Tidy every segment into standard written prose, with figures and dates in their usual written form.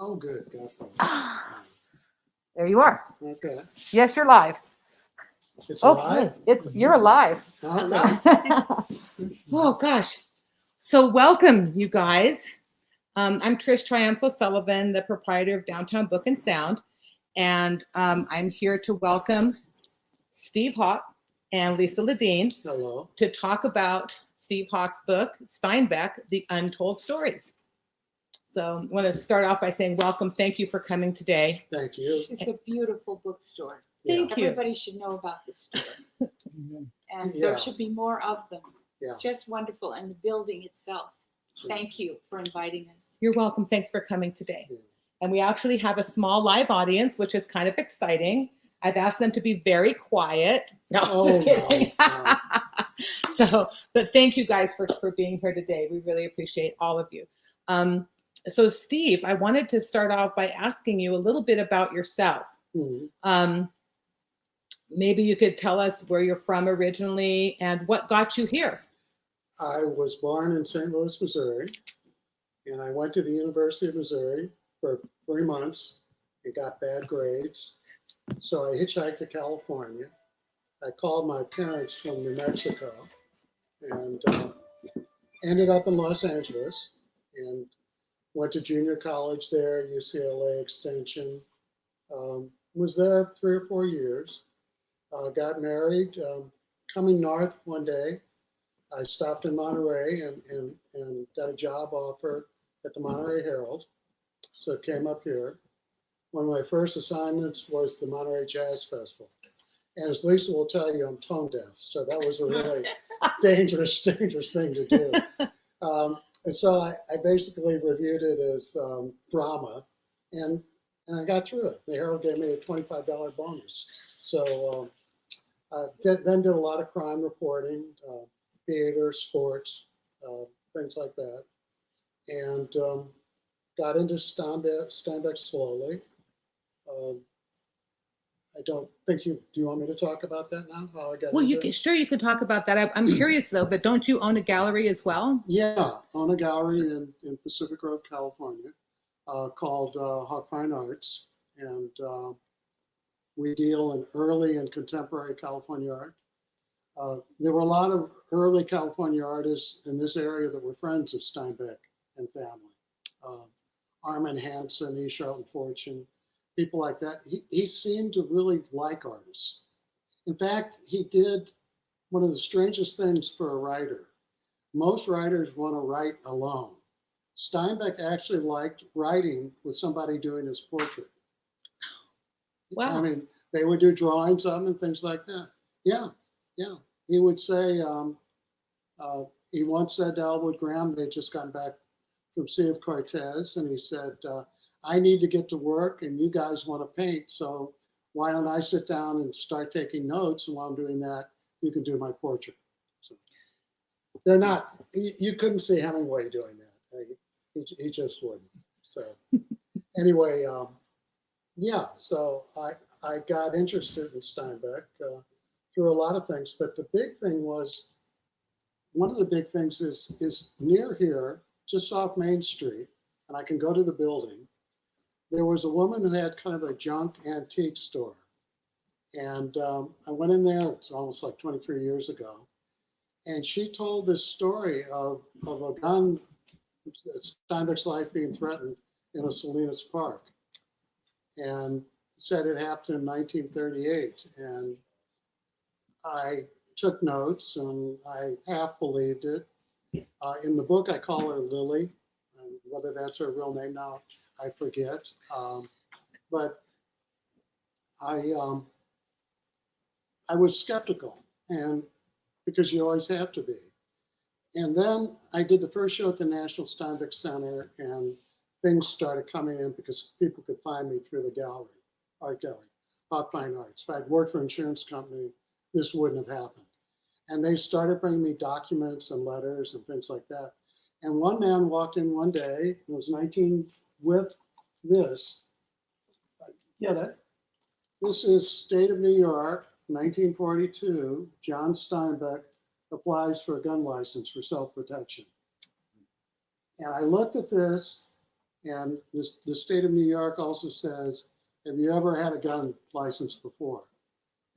Oh, good. Got it. There you are. Okay. Yes, you're live. It's alive? You're alive. Okay. Oh, gosh. So welcome, you guys. I'm Trish Triumpho Sullivan, the proprietor of Downtown Book and Sound. And I'm here to welcome Steve Hauk and Lisa Ledeen Hello. to talk about Steve Hauk's book, Steinbeck, The Untold Stories. So I want to start off by saying welcome. Thank you for coming today. Thank you. This is a beautiful bookstore. Thank you. Everybody should know about this store. And Yeah. there should be more of them. Yeah. It's just wonderful. And the building itself. Thank you for inviting us. You're welcome. Thanks for coming today. Yeah. And we actually have a small live audience, which is kind of exciting. I've asked them to be very quiet. No, Oh, just kidding. no. So, but thank you guys for being here today. We really appreciate all of you. So Steve, I wanted to start off by asking you a little bit about yourself. Mhm. Maybe you could tell us where you're from originally and what got you here. I was born in St. Louis, Missouri, and I went to the University of Missouri for 3 months and got bad grades. So I hitchhiked to California. I called my parents from New Mexico and ended up in Los Angeles and went to junior college there, UCLA Extension. Was there 3 or 4 years. Got married. Coming north one day, I stopped in Monterey and got a job offer at the Monterey Herald. So came up here. One of my first assignments was the Monterey Jazz Festival. And as Lisa will tell you, I'm tone deaf. So that was a really dangerous thing to do. And so I basically reviewed it as drama, and I got through it. The Herald gave me a $25 bonus. So then did a lot of crime reporting, theater, sports, things like that, and got into Steinbeck slowly. I don't think do you want me to talk about that now? How I got Well, into it? you can talk about that. I'm curious though, but don't you own a gallery as well? Yeah, own a gallery in Pacific Grove, California, called Hauk Fine Arts, and we deal in early and contemporary California art. There were a lot of early California artists in this area that were friends of Steinbeck and family. Armin Hansen, E. Charlton Fortune, people like that. He seemed to really like artists. In fact, he did one of the strangest things for a writer. Most writers want to write alone. Steinbeck actually liked writing with somebody doing his portrait. Wow. I mean, they would do drawings of him and things like that. Yeah. He would say, he once said to Ellwood Graham, they'd just gotten back from Sea of Cortez, and he said, I need to get to work and you guys want to paint, so why don't I sit down and start taking notes, and while I'm doing that, you can do my portrait. So they're not, you couldn't see Hemingway doing that. He just wouldn't. So anyway, yeah, so I got interested in Steinbeck through a lot of things, but the big thing was, one of the big things is near here, just off Main Street, and I can go to the building. There was a woman who had kind of a junk antique store. And I went in there, it's almost like 23 years ago. And she told this story of a gun, Steinbeck's life being threatened in a Salinas Park. And said it happened in 1938. And I took notes and I half believed it. In the book, I call her Lily. Whether that's her real name now, I forget. But I was skeptical, and because you always have to be. And then I did the first show at the National Steinbeck Center, and things started coming in because people could find me through the gallery, art gallery, Hauk Fine Arts. If I'd worked for an insurance company, this wouldn't have happened. And they started bringing me documents and letters and things like that. And one man walked in one day, it was 19, with this. Get it? This is State of New York, 1942. John Steinbeck applies for a gun license for self-protection. And I looked at this And the state of New York also says, have you ever had a gun license before?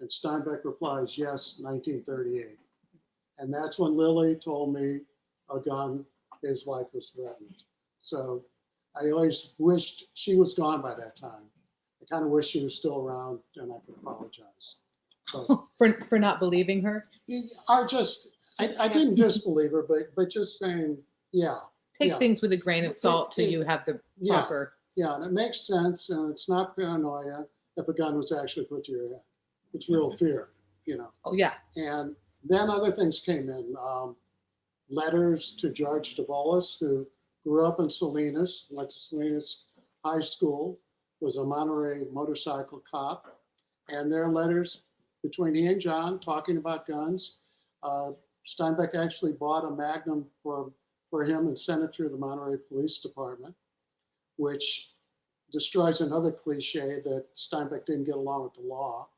And Steinbeck replies, yes, 1938. And that's when Lily told me a gun, his life was threatened. So I always wished she was gone by that time. I kind of wish she was still around and I could apologize. But For not believing her. I didn't disbelieve her, but just saying, yeah. Take yeah. things with a grain of salt till you have the Yeah. proper. Yeah, and it makes sense, and it's not paranoia if a gun was actually put to your head. It's real fear, you know. Oh yeah. And then other things came in. Letters to George DeVolis, who grew up in Salinas, went to Salinas High School, was a Monterey motorcycle cop. And there are letters between he and John talking about guns. Steinbeck actually bought a Magnum for him and sent it through the Monterey Police Department, which destroys another cliche that Steinbeck didn't get along with the law.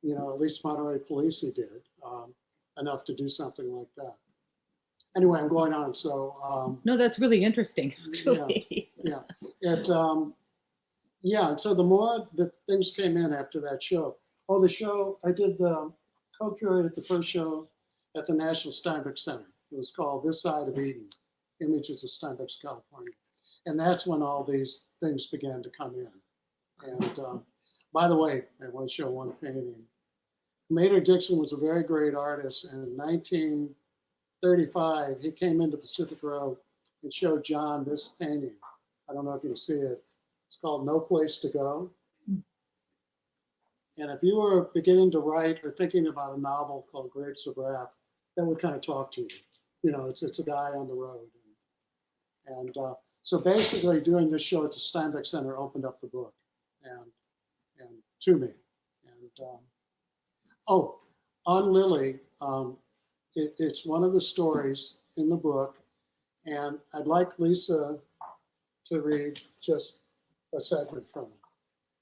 You know, at least Monterey Police he did, enough to do something like that. Anyway, I'm going on. So No, that's really interesting. Actually. yeah. And so the more that things came in after that show. Oh, the show, I did the co-curated the first show at the National Steinbeck Center. It was called This Side of Eden, Images of Steinbeck's California. And that's when all these things began to come in. And by the way, I want to show one painting. Maynard Dixon was a very great artist. And in 1935, he came into Pacific Row and showed John this painting. I don't know if you can see it. It's called No Place to Go. And if you were beginning to write or thinking about a novel called Grapes of Wrath, that would kind of talk to you. You know, it's a guy on the road. And so basically doing this show at the Steinbeck Center opened up the book and to me. And on Lily, it's one of the stories in the book. And I'd like Lisa to read just a segment from it,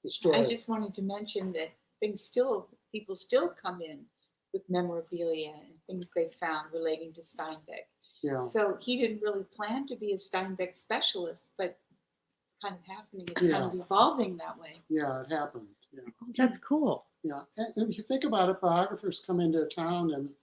the story. I just wanted to mention that people still come in with memorabilia and things they found relating to Steinbeck. Yeah. So he didn't really plan to be a Steinbeck specialist, but it's kind of happening. It's Yeah. kind of evolving that way. Yeah, it happened. Yeah. That's cool. Yeah. And if you think about it, biographers come into a town and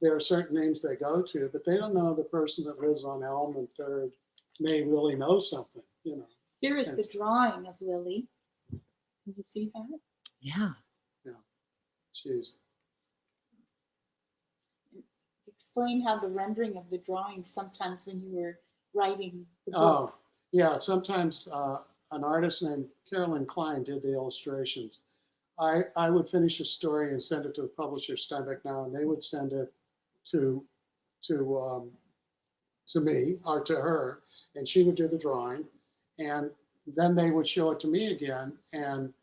there are certain names they go to, but they don't know the person that lives on Elm and Third may really know something, you know. Here is the drawing of Lily. Can you see that? Yeah. Jeez. Explain how the rendering of the drawing sometimes when you were writing the book. Oh, yeah. Sometimes an artist named Carolyn Klein did the illustrations. I would finish a story and send it to the publisher, Steinbeck Now, and they would send it to me or to her, and she would do the drawing, and then they would show it to me again. And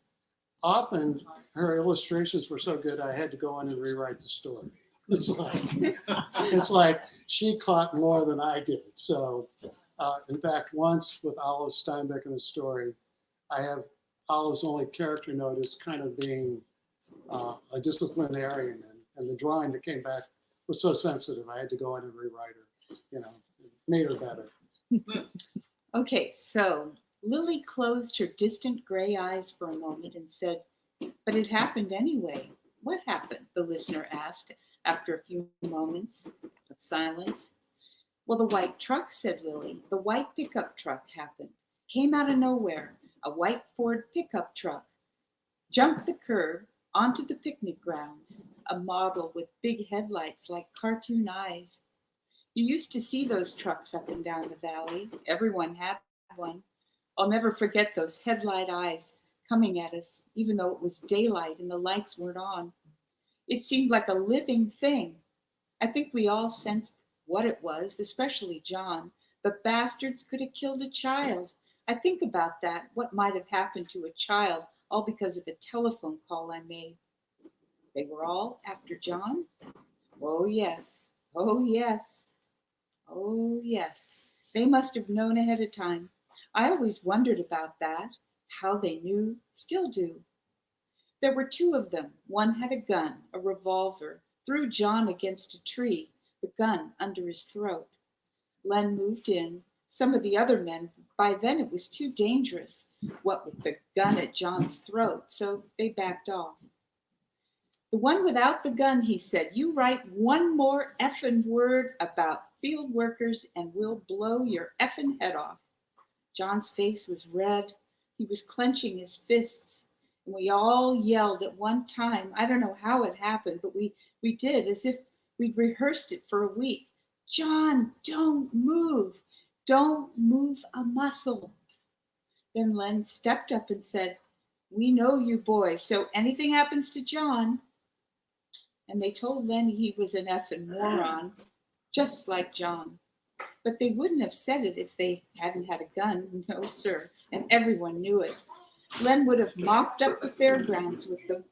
often her illustrations were so good I had to go in and rewrite the story. It's like she caught more than I did. So in fact, once with Olive Steinbeck in a story, I have Olive's only character note is kind of being a disciplinarian, and the drawing that came back was so sensitive I had to go in and rewrite her, you know, it made her better. Okay, so Lily closed her distant gray eyes for a moment and said, "But it happened anyway. What happened?" the listener asked after a few moments of silence. "Well, the white truck," said Lily. "The white pickup truck happened. Came out of nowhere. A white Ford pickup truck. Jumped the curb onto the picnic grounds. A model with big headlights like cartoon eyes. You used to see those trucks up and down the valley. Everyone had one. I'll never forget those headlight eyes coming at us, even though it was daylight and the lights weren't on. It seemed like a living thing. I think we all sensed what it was, especially John. The bastards could have killed a child. I think about that, what might have happened to a child, all because of a telephone call I made. They were all after John? Oh, yes. Oh, yes. Oh, yes. They must have known ahead of time. I always wondered about that, how they knew, still do. There were two of them. One had a gun, a revolver, threw John against a tree, the gun under his throat. Len moved in, some of the other men. By then it was too dangerous, what with the gun at John's throat, so they backed off. The one without the gun, he said, you write one more effing word about field workers and we'll blow your effing head off. John's face was red. He was clenching his fists. And we all yelled at one time. I don't know how it happened, but we did, as if we'd rehearsed it for a week. John, don't move. Don't move a muscle. Then Len stepped up and said, we know you boys, so anything happens to John. And they told Len he was an effing moron, just like John. But they wouldn't have said it if they hadn't had a gun, no sir, and everyone knew it. Len would have mopped up the fairgrounds with them,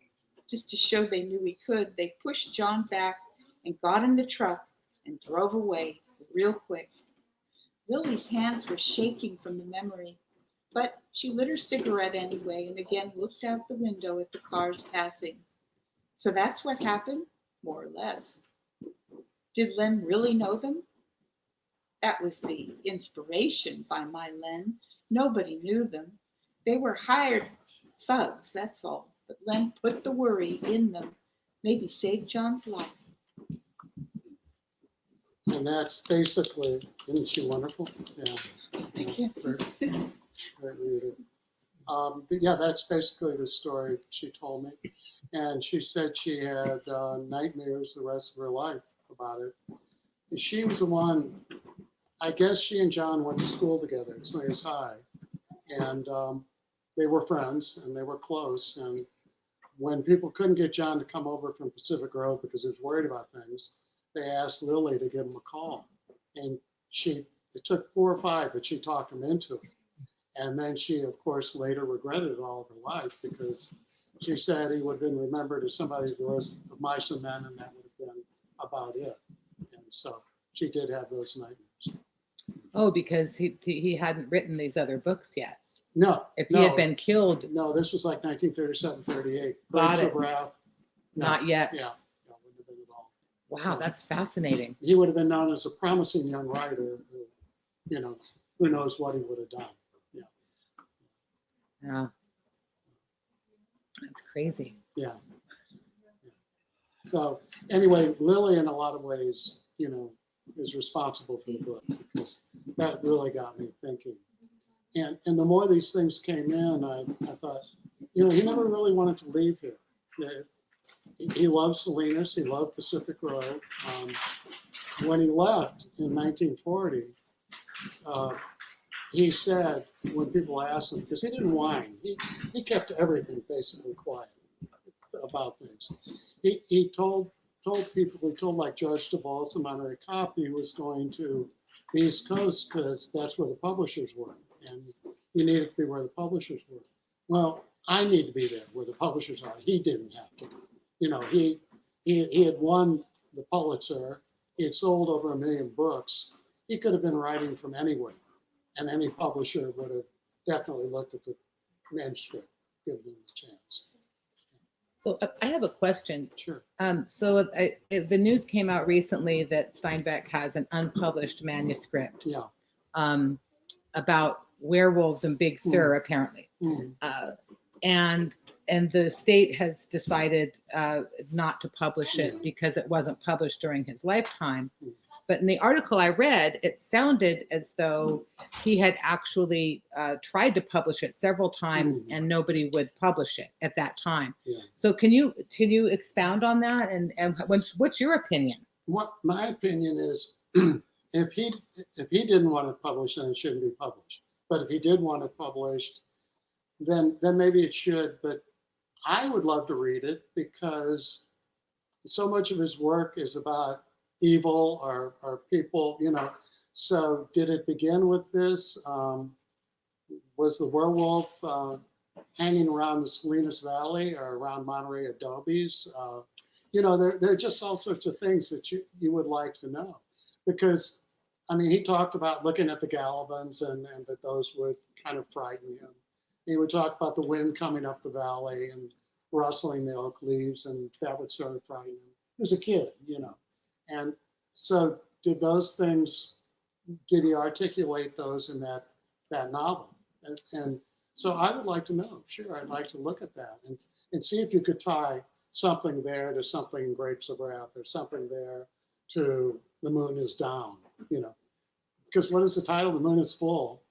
just to show they knew he could. They pushed John back and got in the truck and drove away real quick. Lily's hands were shaking from the memory, but she lit her cigarette anyway and again looked out the window at the cars passing. So that's what happened, more or less. Did Len really know them? That was the inspiration by my Len. Nobody knew them. They were hired thugs, that's all. But Len put the worry in them, maybe saved John's life. And that's basically, isn't she wonderful? Yeah. I can't see. Great reader. Yeah, that's basically the story she told me. And she said she had nightmares the rest of her life about it. And she was the one, I guess she and John went to school together at Slingers High. And they were friends and they were close. And when people couldn't get John to come over from Pacific Grove because he was worried about things, they asked Lily to give him a call. And it took 4 or 5, but she talked him into it. And then she, of course, later regretted it all of her life because she said he would have been remembered as somebody who was of mice and men, and that would have been about it. And so she did have those nightmares. Oh, because he hadn't written these other books yet. No. If he had been killed. No, this was like 1937, 38. Got Grapes it. of Wrath. No, Not yet. Yeah, no, wouldn't have been at all. Wow, that's fascinating. He would have been known as a promising young writer who, who knows what he would have done. Yeah. That's crazy. Yeah. So anyway, Lily, in a lot of ways, is responsible for the book because that really got me thinking. And the more these things came in, I thought, he never really wanted to leave here. He loved Salinas. He loved Pacific Grove. When he left in 1940, he said, when people asked him, because he didn't whine, he kept everything basically quiet about things. He told people, he told like George DeVos, the Monterey Cop, he was going to the East Coast because that's where the publishers were. And he needed to be where the publishers were. Well, I need to be there where the publishers are. He didn't have to be. He had won the Pulitzer. He had sold over 1 million books. He could have been writing from anywhere. And any publisher would have definitely looked at the manuscript, given them a chance. So I have a question. Sure. The news came out recently that Steinbeck has an unpublished manuscript. Yeah. About werewolves and Big Sur, apparently. Mm. And the state has decided not to publish it because it wasn't published during his lifetime. But in the article I read, it sounded as though he had actually tried to publish it several times and nobody would publish it at that time. Yeah. So can you expound on that? And what's your opinion? What my opinion is, if he didn't want it published, then it shouldn't be published. But if he did want it published, then maybe it should. But I would love to read it because so much of his work is about evil or people, So did it begin with this? Was the werewolf hanging around the Salinas Valley or around Monterey Adobes? There are just all sorts of things that you would like to know. Because, he talked about looking at the Galvans and that those would kind of frighten him. He would talk about the wind coming up the valley and rustling the oak leaves, and that would sort of frighten him. He was a kid, And so did those things did he articulate those in that novel? And so I would like to know. Sure, I'd like to look at that and see if you could tie something there to something in Grapes of Wrath, or something there to The Moon is Down, because what is the title? The Moon is Full.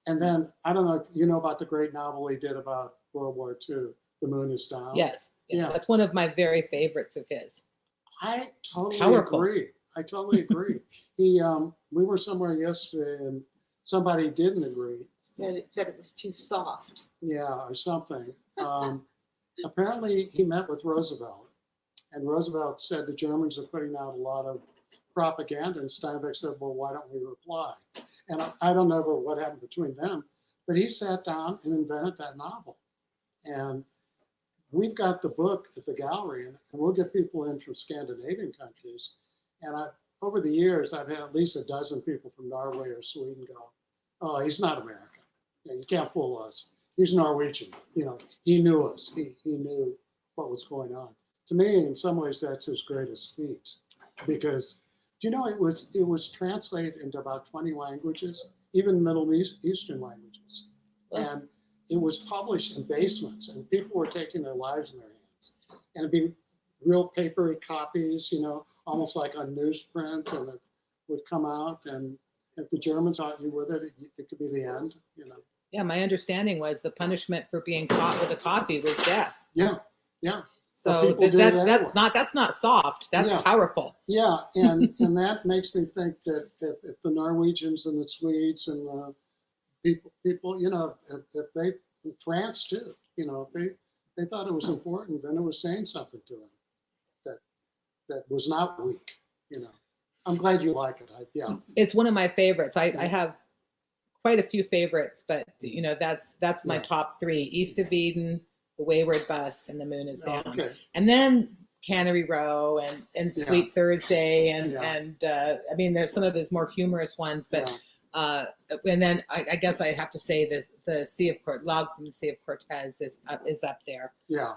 And then, I don't know if you know about the great novel he did about World War II, The Moon is Down. Yes. Yeah. That's one of my very favorites of his. I totally Powerful. agree. I totally agree. We were somewhere yesterday and somebody didn't agree. Said it was too soft. Yeah, or something. Apparently, he met with Roosevelt, and Roosevelt said the Germans are putting out a lot of propaganda, and Steinbeck said, well, why don't we reply? And I don't know what happened between them, but he sat down and invented that novel. And we've got the book at the gallery, and we'll get people in from Scandinavian countries. And over the years, I've had at least a dozen people from Norway or Sweden go, oh, he's not American. You can't fool us. He's Norwegian. He knew us. He knew what was going on. To me, in some ways, that's his greatest feat, because it was translated into about 20 languages, even Middle Eastern languages, and it was published in basements, and people were taking their lives in their hands, and it'd be real papery copies, almost like on newsprint, and it would come out, and if the Germans caught you with it, it could be the end. Yeah, my understanding was the punishment for being caught with a copy was death. Yeah. So that's not soft. That's Yeah. powerful. Yeah, and that makes me think that if the Norwegians and the Swedes and the people, if they, France too, if they thought it was important, then it was saying something to them that was not weak. I'm glad you like it. Yeah, It's one of my favorites. I have quite a few favorites, but that's my top three: East of Eden, The Wayward Bus, and The Moon is Down. Okay. And then Cannery Row and Sweet Thursday, and I mean, there's some of his more humorous ones, but and then I guess I have to say the Log from the Sea of Cortez is up there,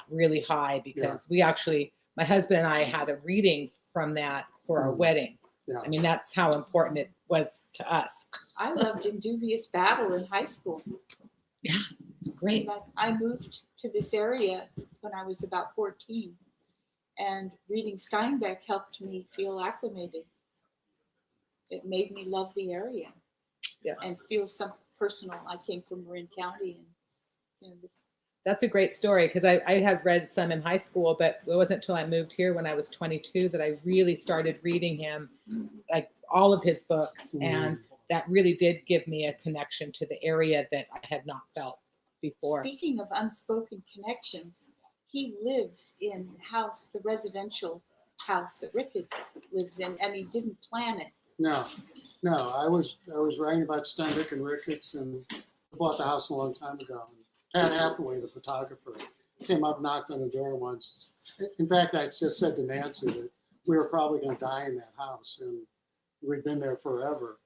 really high, because we actually, my husband and I had a reading from that for our wedding. Yeah. I mean, that's how important it was to us. I loved Indubious Battle in high school. Yeah, it's great. And I moved to this area when I was about 14, and reading Steinbeck helped me feel acclimated. It made me love the area and feel some personal. I came from Marin County, and that's a great story, because I had read some in high school, but it wasn't until I moved here when I was 22 that I really started reading him, like all of his books. And that really did give me a connection to the area that I had not felt before. Speaking of unspoken connections, he lives in the residential house that Ricketts lives in, and he didn't plan it. No, I was writing about Steinbeck and Ricketts, and I bought the house a long time ago. Pat Hathaway, the photographer, came up, knocked on the door once. In fact, I just said to Nancy that we were probably going to die in that house, and we'd been there forever.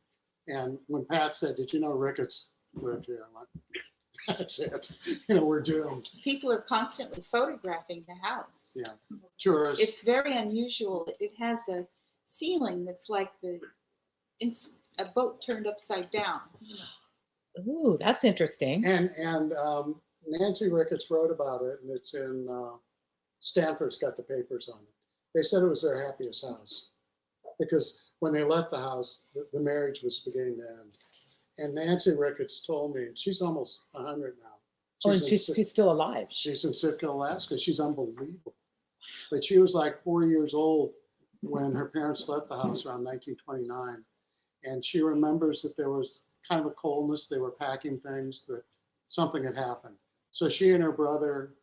And when Pat said, "Did you know Ricketts lived here?" I'm like, "That's it. We're doomed." People are constantly photographing the house. Yeah, tourists. It's very unusual. It has a ceiling that's like a boat turned upside down. Ooh, that's interesting. And Nancy Ricketts wrote about it, and it's in Stanford's got the papers on it. They said it was their happiest house, because when they left the house, the marriage was beginning to end. And Nancy Ricketts told me, she's almost 100 now. And she's still alive. She's in Sitka, Alaska. She's unbelievable. But she was like 4 years old when her parents left the house around 1929. And she remembers that there was kind of a coldness. They were packing things, that something had happened. So she and her brother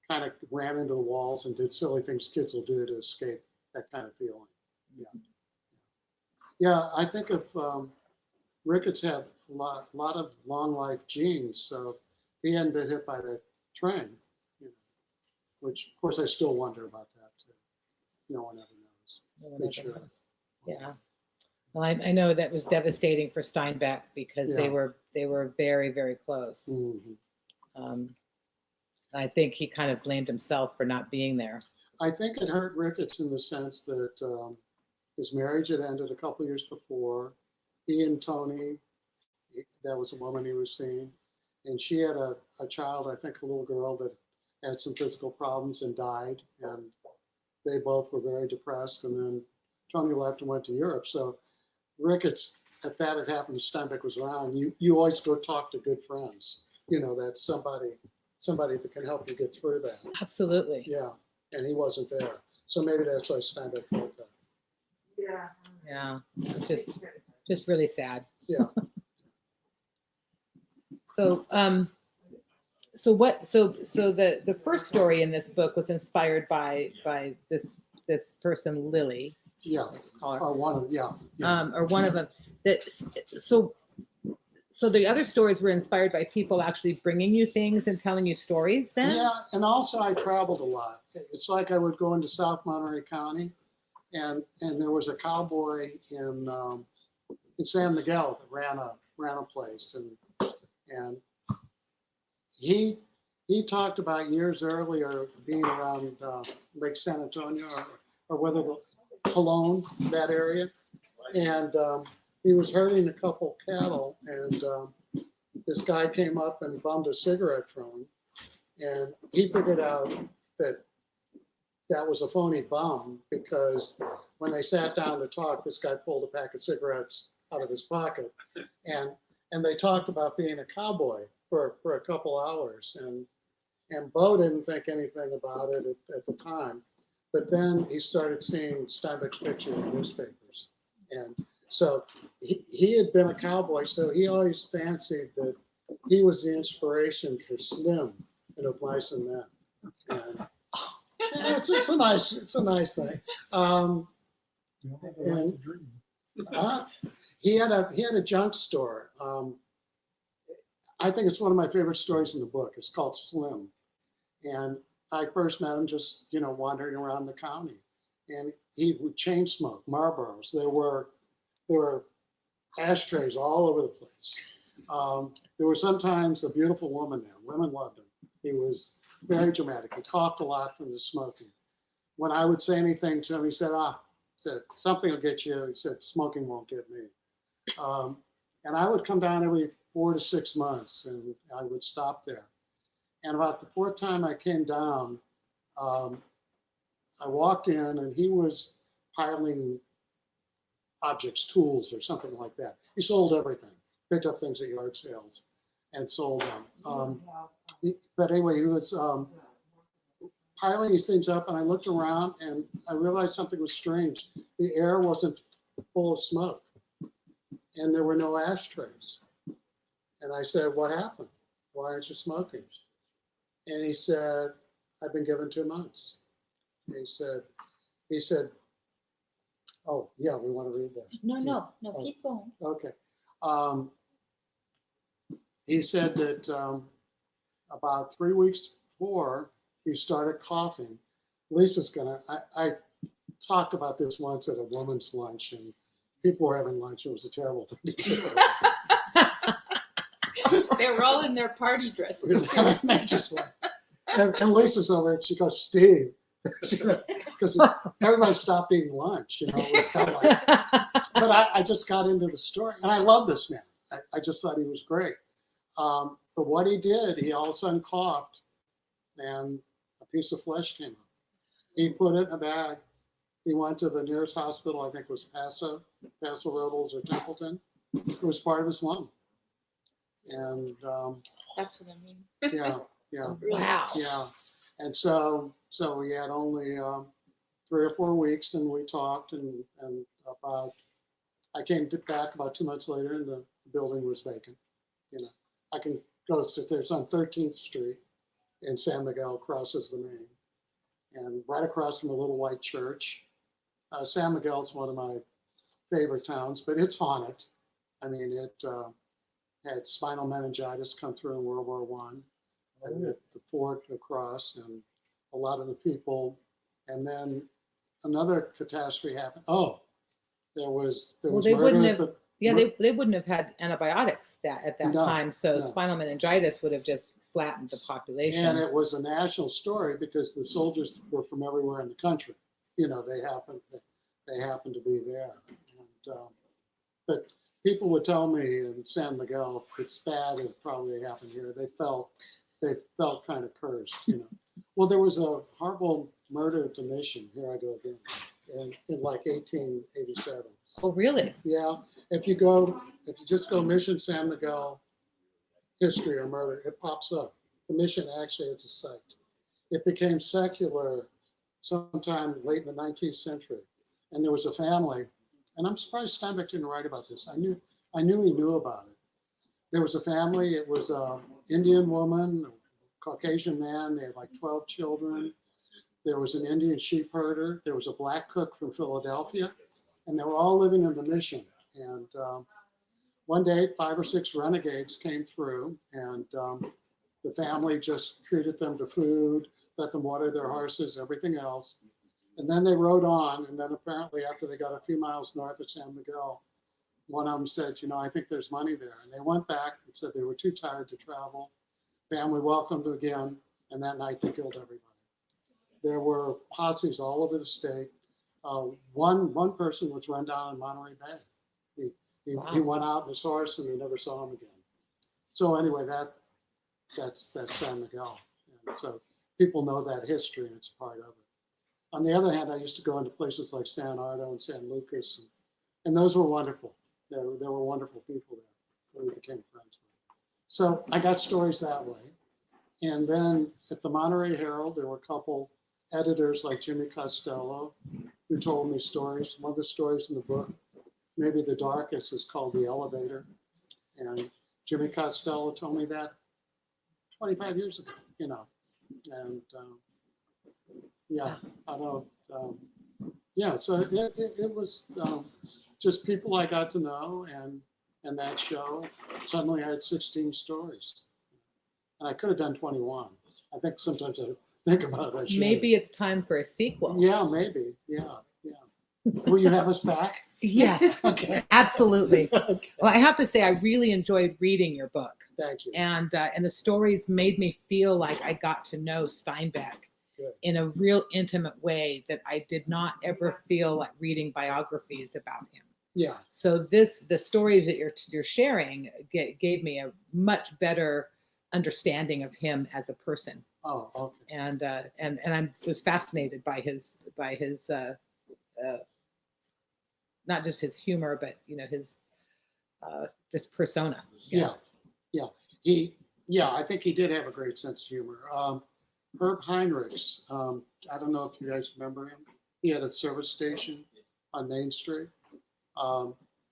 kind of ran into the walls and did silly things kids will do to escape that kind of feeling. Yeah, I think of Ricketts had a lot of long life genes. So he hadn't been hit by that train, which of course I still wonder about that too. No one ever knows. No one ever knows. Yeah. Well, I know that was devastating for Steinbeck, because they were very, very close. Mm-hmm. I think he kind of blamed himself for not being there. I think it hurt Ricketts in the sense that his marriage had ended a couple years before. he and Tony, that was a woman he was seeing, and she had a child, I think a little girl that had some physical problems and died, and they both were very depressed. And then Tony left and went to Europe. So Ricketts, if that had happened, Steinbeck was around, you always go talk to good friends. That's somebody that can help you get through that. Absolutely. Yeah, and he wasn't there. So maybe that's why Steinbeck felt that. Yeah. It's just really sad. Yeah. So, the first story in this book was inspired by this person, Lily. Yeah. Or one of Or one of them. So the other stories were inspired by people actually bringing you things and telling you stories then? Yeah, and also I traveled a lot. It's like I would go into South Monterey County, and there was a cowboy in San Miguel that ran a place, and he talked about years earlier being around Lake San Antonio or whether the Colón, that area, and he was herding a couple cattle, and this guy came up and bummed a cigarette from him, and he figured out that was a phony bum, because when they sat down to talk, this guy pulled a pack of cigarettes out of his pocket, and they talked about being a cowboy for a couple hours, and Bo didn't think anything about it at the time, but then he started seeing Steinbeck's picture in newspapers, and so he had been a cowboy, so he always fancied that he was the inspiration for Slim in Of Mice and Men. And it's a nice thing. And he had a junk store. I think it's one of my favorite stories in the book. It's called Slim, and I first met him just wandering around the county, and he would chain smoke Marlboros. There were ashtrays all over the place. There was sometimes a beautiful woman there. Women loved him. He was very dramatic. He coughed a lot from the smoking. When I would say anything to him, he said, something will get you. He said, smoking won't get me. And I would come down every 4 to 6 months, and I would stop there. And about the fourth time I came down, I walked in, and he was piling objects, tools, or something like that. He sold everything, picked up things at yard sales and sold them. But anyway, he was piling these things up, and I looked around and I realized something was strange. The air wasn't full of smoke, and there were no ashtrays. And I said, what happened? Why aren't you smoking? And he said, I've been given 2 months. And he said, oh, yeah, we want to read that. No, keep going. Okay. He said that about 3 weeks before he started coughing, Lisa's I talked about this once at a woman's lunch, and people were having lunch. It was a terrible thing to do. They were all in their party dresses. They just went. And Lisa's over, and she goes, Steve, because everybody stopped eating lunch, it was kind of like, but I just got into the story, and I love this man. I just thought he was great. But what he did, he all of a sudden coughed, and a piece of flesh came up. He put it in a bag. He went to the nearest hospital, I think it was Paso Robles or Templeton. It was part of his lung. And that's what I mean. Yeah. Wow. Yeah. And so we had only 3 or 4 weeks, and we talked, and I came back about 2 months later, and the building was vacant. I can go sit there. It's on 13th Street in San Miguel, crosses the main, and right across from a little white church. San Miguel is one of my favorite towns, but it's haunted. I mean, it had spinal meningitis come through in World War I, and the fort across, and a lot of the people, and then another catastrophe happened. There was murder at the. Yeah, they wouldn't have had antibiotics at that time, so spinal meningitis would have just flattened the population. And it was a national story because the soldiers were from everywhere in the country. They happened to be there. And, but people would tell me in San Miguel, it's bad, it probably happened here. They felt kind of cursed, you know. Well, there was a horrible murder at the Mission. Here I go again, in like 1887. Oh, really? Yeah, if you just go Mission San Miguel history or murder, it pops up. The Mission actually is a site. It became secular sometime late in the 19th century, and there was a family, and I'm surprised Steinbeck didn't write about this. I knew he knew about it. There was a family. It was an Indian woman, a Caucasian man. They had like 12 children. There was an Indian sheep herder. There was a black cook from Philadelphia, and they were all living in the Mission. And one day, 5 or 6 renegades came through, and the family just treated them to food, let them water their horses, everything else. And then they rode on, and then apparently after they got a few miles north of San Miguel, one of them said, you know, I think there's money there. And they went back and said they were too tired to travel. Family welcomed again, and that night they killed everybody. There were posses all over the state. One person was run down in Monterey Bay. He went out on his horse, and they never saw him again. So anyway, that's San Miguel. And so people know that history, and it's a part of it. On the other hand, I used to go into places like San Ardo and San Lucas, and those were wonderful. There were wonderful people there that we became friends with. So I got stories that way. And then at the Monterey Herald, there were a couple editors like Jimmy Costello who told me stories. One of the stories in the book, maybe the darkest, is called The Elevator. And Jimmy Costello told me that 25 years ago, you know. And yeah, I don't, yeah, so it was just people I got to know, and that show, suddenly I had 16 stories. And I could have done 21. I think sometimes I think about that. Maybe it's time for a sequel. Yeah, maybe. Yeah. Will you have us back? Yes, Okay. Absolutely. Okay. Well, I have to say, I really enjoyed reading your book. Thank you. And the stories made me feel like I got to know Steinbeck Good. in a real intimate way that I did not ever feel like reading biographies about him. Yeah. So the stories that you're sharing gave me a much better understanding of him as a person. Oh, okay. And I was fascinated by his not just his humor, but you know, his just persona. Yes. Yeah. I think he did have a great sense of humor. Herb Heinrichs, I don't know if you guys remember him. He had a service station on Main Street.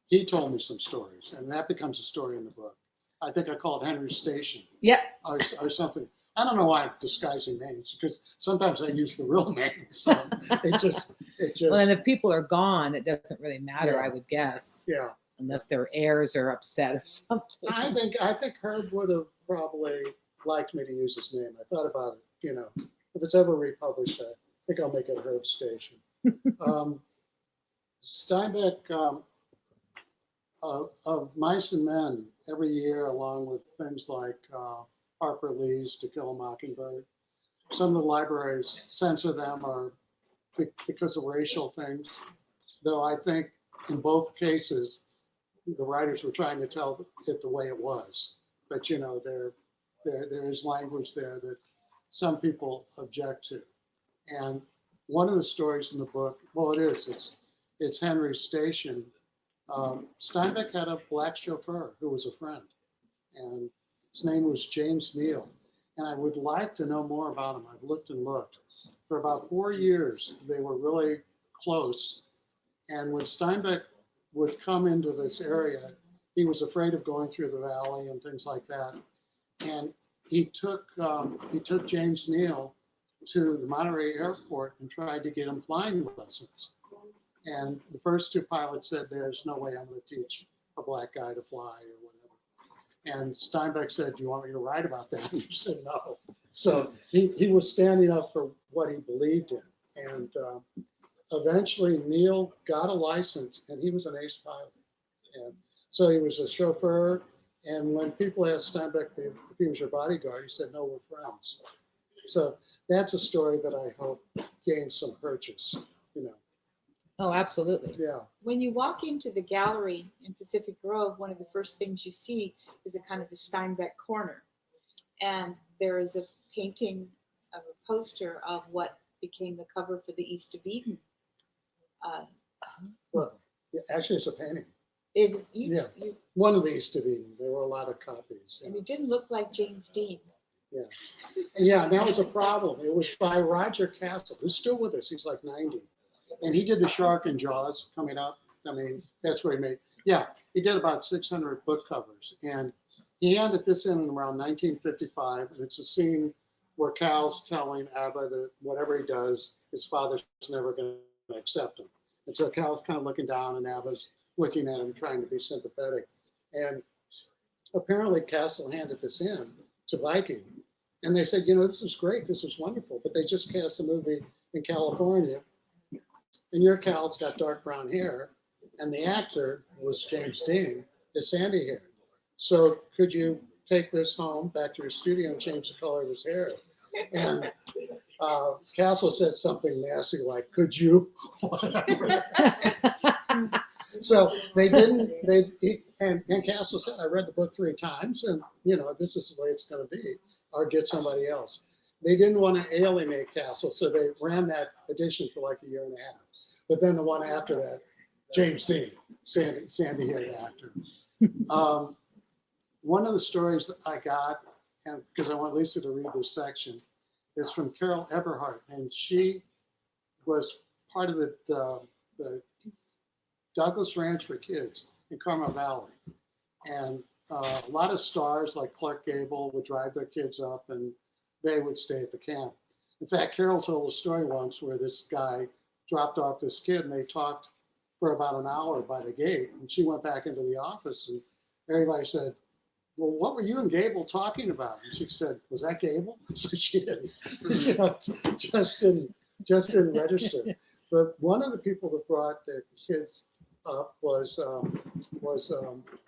He told me some stories, and that becomes a story in the book. I think I call it Henry's Station. Yep. Or something. I don't know why I'm disguising names, because sometimes I use the real names. So it just. Well, and if people are gone, it doesn't really matter, Yeah. I would guess. Yeah. Unless their heirs are upset or something. I think Herb would have probably liked me to use his name. I thought about it. You know, if it's ever republished, I think I'll make it Herb Station. Steinbeck, of Mice and Men, every year, along with things like Harper Lee's To Kill a Mockingbird, some of the libraries censor them or because of racial things. Though I think in both cases, the writers were trying to tell it the way it was. But you know, there is language there that some people object to. And one of the stories in the book, well, it's Henry's Station. Steinbeck had a black chauffeur who was a friend, and his name was James Neal. And I would like to know more about him. I've looked and looked. For about 4 years, they were really close. And when Steinbeck would come into this area, he was afraid of going through the valley and things like that. And he took James Neal to the Monterey airport and tried to get him flying lessons. And the first 2 pilots said, there's no way I'm going to teach a black guy to fly or whatever. And Steinbeck said, do you want me to write about that? And he said no. So he was standing up for what he believed in. And eventually Neal got a license, and he was an ace pilot. And so he was a chauffeur. And when people asked Steinbeck if he was your bodyguard, he said, no, we're friends. So that's a story that I hope gained some purchase, you know. Oh, absolutely. Yeah. When you walk into the gallery in Pacific Grove, one of the first things you see is a kind of a Steinbeck corner. And there is a painting of a poster of what became the cover for the East of Eden book. Yeah, actually, it's a painting. It is, One of the East of Eden. There were a lot of copies. and it didn't look like James Dean. Yeah. Yeah, that was a problem. It was by Roger Castle, who's still with us. He's like 90. And he did the Shark and Jaws coming up. I mean, that's what he made. Yeah, he did about 600 book covers. And he handed this in around 1955. And it's a scene where Cal's telling Abba that whatever he does, his father's never going to accept him. And so Cal's kind of looking down and Abba's looking at him, trying to be sympathetic. And apparently Castle handed this in to Viking. And they said, this is great. This is wonderful. But they just cast a movie in California. And your Cal's got dark brown hair. And the actor was James Dean, is sandy hair. So could you take this home back to your studio and change the color of his hair? And Castle said something nasty like, could you? Whatever. So they didn't, and Castle said, I read the book 3 times and, this is the way it's going to be, or get somebody else. They didn't want to alienate Castle, so they ran that edition for like a year and a half. But then the one after that, James Dean, sandy-haired actor. One of the stories that I got, and because I want Lisa to read this section, is from Carol Eberhard, and she was part of the Douglas Ranch for Kids in Carmel Valley. And a lot of stars like Clark Gable would drive their kids up and they would stay at the camp. In fact, Carol told a story once where this guy dropped off this kid and they talked for about an hour by the gate. And she went back into the office and everybody said, well, what were you and Gable talking about? And she said, was that Gable? So she didn't, just didn't register. But one of the people that brought their kids up was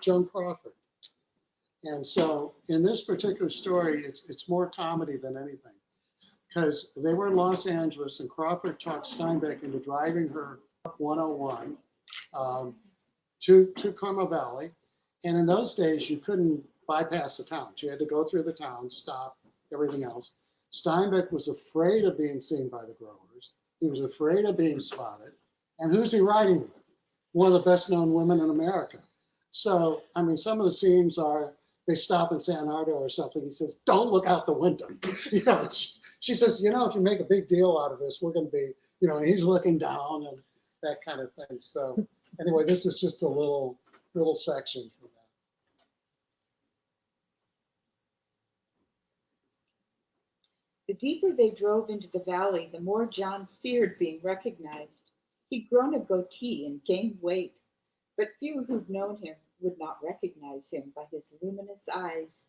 Joan Crawford. And so in this particular story, it's more comedy than anything, because they were in Los Angeles and Crawford talked Steinbeck into driving her up 101 to Carmel Valley. And in those days, you couldn't bypass the towns. You had to go through the town, stop, everything else. Steinbeck was afraid of being seen by the growers. He was afraid of being spotted. And who's he riding with? One of the best known women in America. So, I mean, some of the scenes are, they stop in San Ardo or something. He says, don't look out the window. She says, if you make a big deal out of this, we're going to be, and he's looking down and that kind of thing. So anyway, this is just a little section from that. The deeper they drove into the valley, the more John feared being recognized. He'd grown a goatee and gained weight, but few who'd known him would not recognize him by his luminous eyes.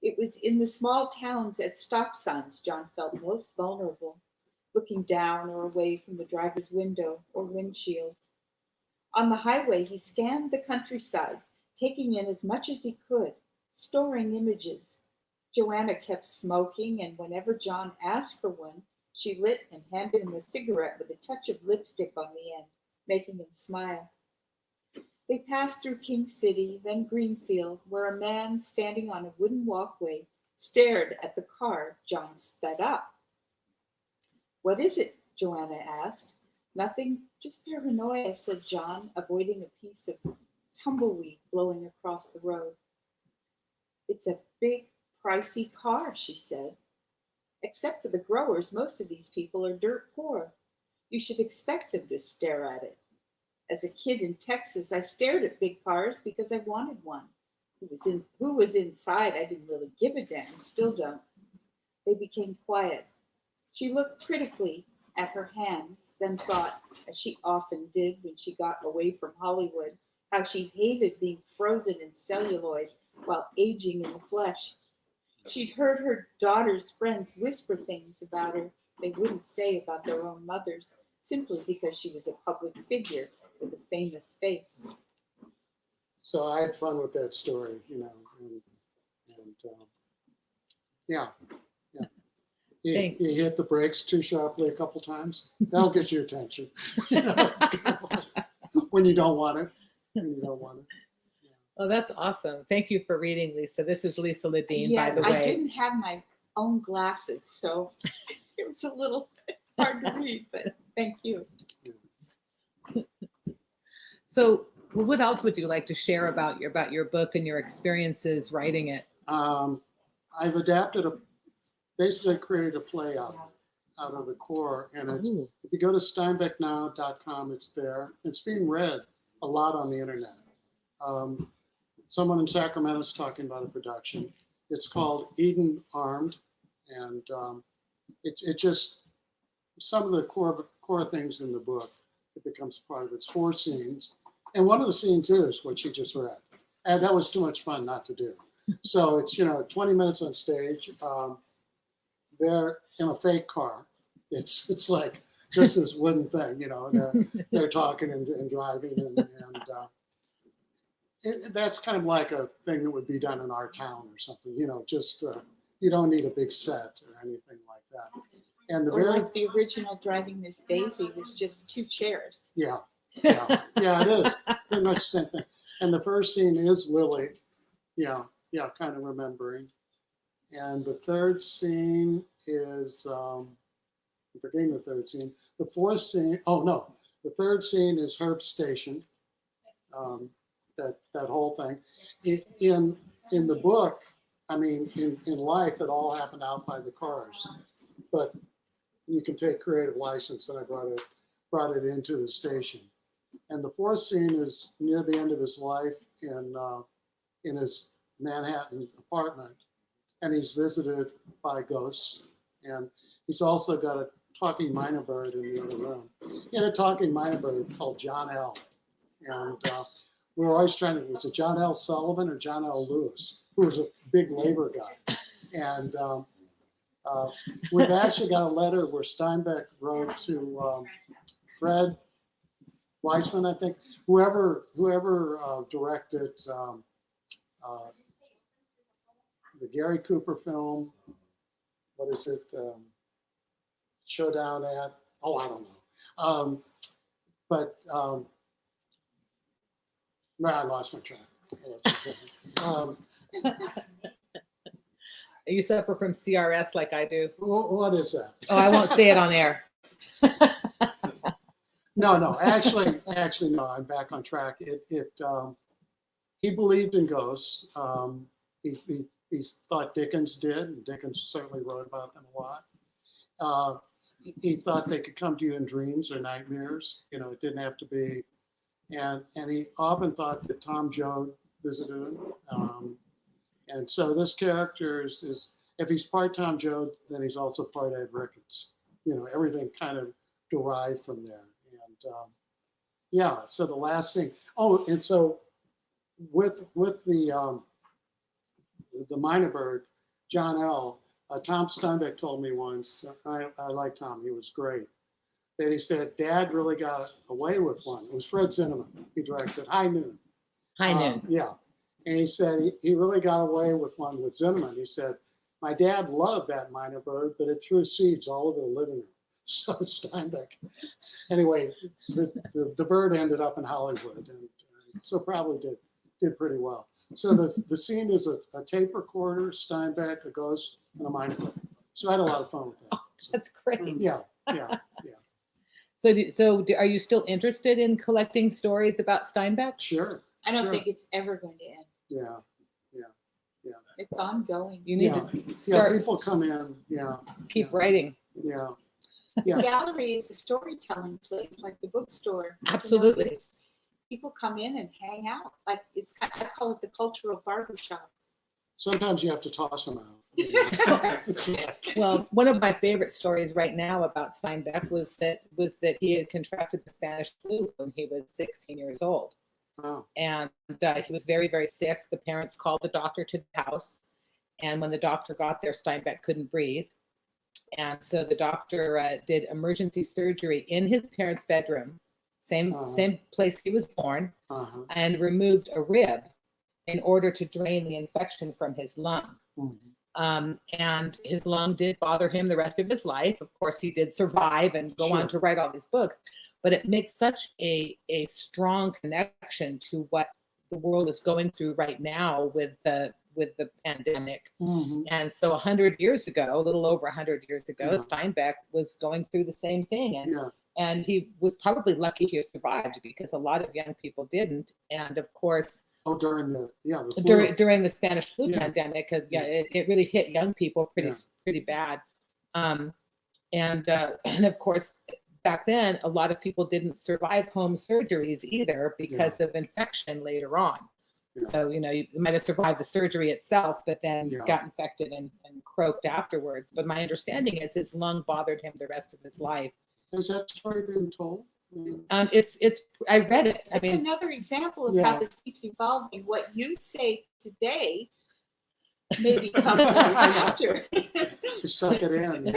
It was in the small towns at stop signs John felt most vulnerable, looking down or away from the driver's window or windshield. On the highway, he scanned the countryside, taking in as much as he could, storing images. Joanna kept smoking, and whenever John asked for one, she lit and handed him a cigarette with a touch of lipstick on the end, making him smile. They passed through King City, then Greenfield, where a man standing on a wooden walkway stared at the car John sped up. What is it? Joanna asked. Nothing, just paranoia, said John, avoiding a piece of tumbleweed blowing across the road. It's a big, pricey car, she said. Except for the growers, most of these people are dirt poor. You should expect them to stare at it. As a kid in Texas, I stared at big cars because I wanted one. Who was inside, I didn't really give a damn, still don't. They became quiet. She looked critically at her hands, then thought, as she often did when she got away from Hollywood, how she hated being frozen in celluloid while aging in the flesh. She'd heard her daughter's friends whisper things about her they wouldn't say about their own mothers, simply because she was a public figure with a famous face. So I had fun with that story, and yeah. Thank You hit the brakes too sharply a couple times. That'll get your attention. You know, it's kind of like when you don't want it. When you don't want it. Oh, that's awesome. Thank you for reading, Lisa. This is Lisa Ledeen, Yeah, by the I way. didn't have my own glasses, so it was a little hard to read, but thank you. So what else would you like to share about your book and your experiences writing it? I've adapted basically created a play out of the core, and it's, Ooh. if you go to steinbecknow.com, it's there. It's being read a lot on the internet. Someone in Sacramento is talking about a production. It's called Eden Armed, and it just, some of the core things in the book, it becomes part of it. It's 4 scenes, and one of the scenes is what you just read, and that was too much fun not to do. So it's 20 minutes on stage. They're in a fake car. It's like just this wooden thing, they're talking and driving, and that's kind of like a thing that would be done in our town or something, just you don't need a big set or anything like that. And Like the original Driving Miss Daisy was just 2 chairs. Yeah, it is pretty much the same thing. And the first scene is Lily, kind of remembering. And the third scene is, I'm forgetting the third scene. The fourth scene, the third scene is Herb's station, that whole thing. In the book, I mean, in life, it all happened out by the cars. But you can take creative license, and I brought it into the station. And the fourth scene is near the end of his life in his Manhattan apartment, and he's visited by ghosts, and he's also got a talking minor bird in the other room. He had a talking minor bird called John L. And we were always trying to, was it John L. Sullivan or John L. Lewis, who was a big labor guy. And we've actually got a letter where Steinbeck wrote to Fred Weisman, I think, whoever directed the Gary Cooper film. What is it? Showdown at? Oh, I don't know. I lost my track. You suffer from CRS like I do. What is that? Oh, I won't say it on air. No. Actually, no. I'm back on track. He believed in ghosts. He thought Dickens did, and Dickens certainly wrote about them a lot. He thought they could come to you in dreams or nightmares. It didn't have to be. And he often thought that Tom Joad visited him. And so this character is if he's part Tom Joad, then he's also part Ed Ricketts. Everything kind of derived from there. And so the last thing. Oh, and so with the minor bird, John L. Tom Steinbeck told me once. I like Tom. He was great. That he said Dad really got away with one. It was Fred Zinnemann. He directed High Noon. High Noon. Yeah. And he said he really got away with one with Zinnemann. He said, my dad loved that minor bird, but it threw seeds all over the living room. So Steinbeck. Anyway, the bird ended up in Hollywood, and so probably did pretty well. So the scene is a tape recorder, Steinbeck, a ghost, and a minor bird. So I had a lot of fun with that. So, That's great. yeah. So are you still interested in collecting stories about Steinbeck? Sure. I don't think it's ever going to end. Yeah. It's ongoing. You need to start. People come in. Keep writing. Yeah. The gallery is a storytelling place, like the bookstore. Absolutely. People come in and hang out. Like I call it the cultural barbershop. Sometimes you have to toss them out. Well, one of my favorite stories right now about Steinbeck was that he had contracted the Spanish flu when he was 16 years old. Wow. And he was very, very sick. The parents called the doctor to the house. And when the doctor got there, Steinbeck couldn't breathe. And so the doctor did emergency surgery in his parents' bedroom, same place he was born, and removed a rib in order to drain the infection from his lung. And his lung did bother him the rest of his life. Of course, he did survive and go on to write all these books, but it makes such a strong connection to what the world is going through right now with the pandemic. And so 100 years ago, a little over 100 years ago, Steinbeck was going through the same thing. And he was probably lucky he survived, because a lot of young people didn't. And of course, during the during the Spanish flu pandemic, it really hit young people pretty bad. And of course, back then, a lot of people didn't survive home surgeries either because of infection later on. So, you might have survived the surgery itself, but then got infected and croaked afterwards. But my understanding is his lung bothered him the rest of his life. Has that story been told? It's I read it. It's another example of how this keeps evolving. What you say today maybe come after. To suck it in.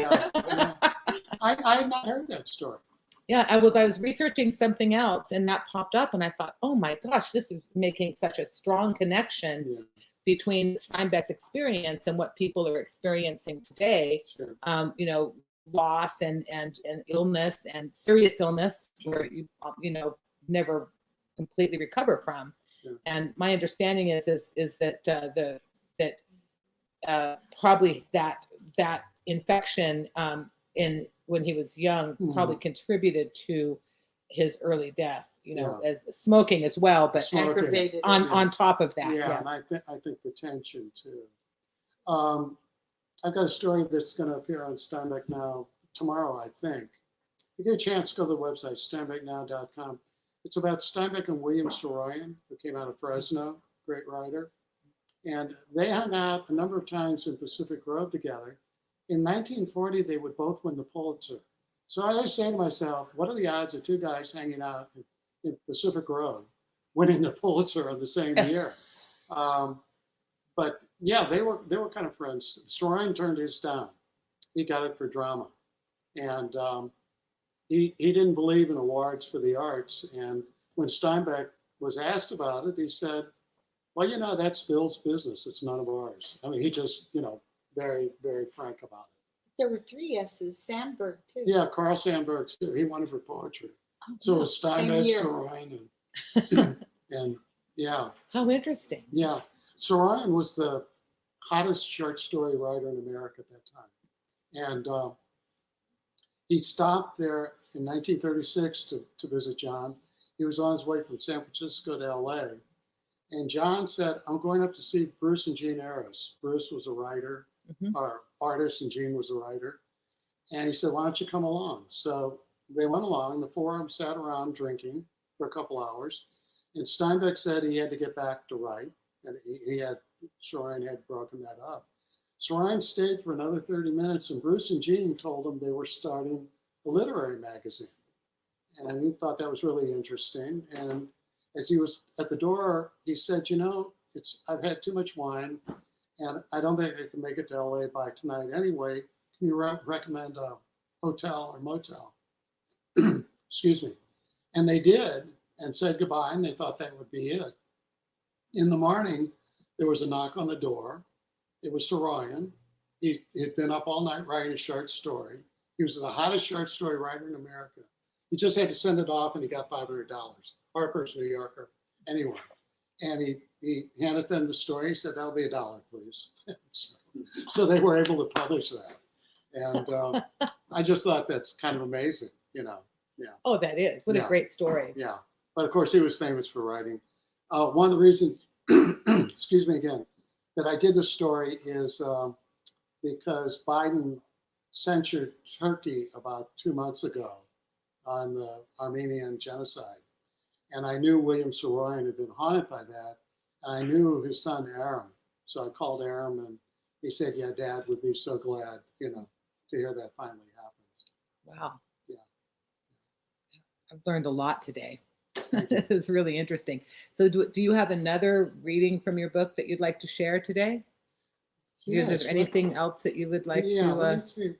I had not heard that story. Yeah, I was researching something else, and that popped up, and I thought, oh my gosh, this is making such a strong connection between Steinbeck's experience and what people are experiencing today. Loss and illness and serious illness where you never completely recover from. And my understanding is that probably that infection when he was young probably contributed to his early death, as smoking as well, but aggravated on top of that. And I think the tension too. I've got a story that's going to appear on Steinbeck Now tomorrow, I think. If you get a chance, go to the website, steinbecknow.com. It's about Steinbeck and William Saroyan, who came out of Fresno, great writer. And they hung out a number of times in Pacific Grove together. In 1940, they would both win the Pulitzer. So I always say to myself, what are the odds of two guys hanging out in Pacific Grove winning the Pulitzer of the same year? But yeah, they were kind of friends. Saroyan turned his down. He got it for drama. And he didn't believe in awards for the arts. And when Steinbeck was asked about it, he said, well, that's Bill's business. It's none of ours. I mean, he just, very, very frank about it. There were 3 S's, Sandberg too. Yeah, Carl Sandburg too. He won it for poetry. So it was Steinbeck, Saroyan, and yeah. How interesting. Yeah. Saroyan was the hottest short story writer in America at that time. And he stopped there in 1936 to visit John. He was on his way from San Francisco to LA. And John said, I'm going up to see Bruce and Jean Harris. Bruce was a writer, or artist, and Jean was a writer. And he said, why don't you come along? So they went along. The 4 of them sat around drinking for a couple hours. And Steinbeck said he had to get back to write. And Saroyan had broken that up. Saroyan stayed for another 30 minutes, and Bruce and Jean told him they were starting a literary magazine. And he thought that was really interesting. And as he was at the door, he said, I've had too much wine, and I don't think I can make it to LA by tonight anyway. Can you recommend a hotel or motel? Excuse me. And they did, and said goodbye, and they thought that would be it. In the morning, there was a knock on the door. It was Saroyan. He had been up all night writing a short story. He was the hottest short story writer in America. He just had to send it off, and he got $500. Harper's, New Yorker, anyway. And he handed them the story. He said, that'll be $1, please. So they were able to publish that. And I just thought that's kind of amazing, Yeah. Oh, that is. What a great story. Yeah. But of course, he was famous for writing. One of the reasons, excuse me again, that I did this story is because Biden censured Turkey about 2 months ago on the Armenian genocide. And I knew William Saroyan had been haunted by that. And I knew his son, Aram. So I called Aram, and he said, yeah, Dad would be so glad, to hear that finally happened. Wow. Yeah. I've learned a lot today. It's really interesting. So do you have another reading from your book that you'd like to share today? Yes, is there anything else that you would like to? Let's see.